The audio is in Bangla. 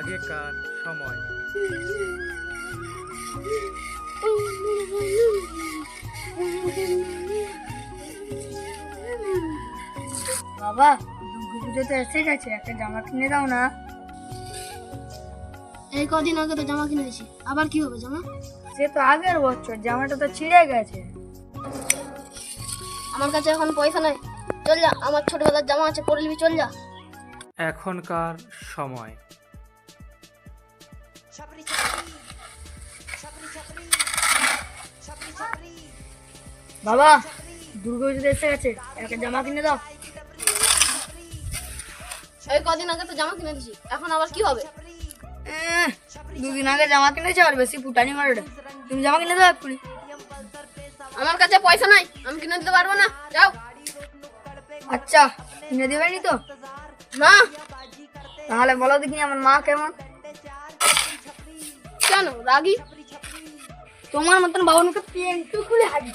আগেকার সময়। বাবা, দুর্গাপুজো তো এসে গেছে, একটা জামা কিনে দাও না। এই কদিন আগে তো জামা কিনে দিছি, আবার কি হবে জামা? সে তো আগের বছর, জামাটা তো ছিঁড়ে গেছে। আমার কাছে এখন পয়সা নাই, চল যা, আমার ছোটবেলার জামা আছে পরে নিবি, চল যা। এখনকার সময়। বাবা, দুর্গাপুজো তো এসে গেছে, একটা জামা কিনে দাও। এই কদিন আগে তো জামা কিনে দিছি, এখন আবার কি হবে? দুদিন আগে জামা কিনেছে আর বেশি ফুটানি মারোটা। তুমি জামা কিনে দাও এক্ষুনি। আমার কাছে পয়সা নাই, আমি কিনে দিতে পারবো না, যাও। আচ্ছা, কিনে দেবেনি তো? না। তাহলে বলো দেখি আমার মা কেমন? কেন রাগি? তোমার মতন বাবুকে পেন্টু খুলে হাজি।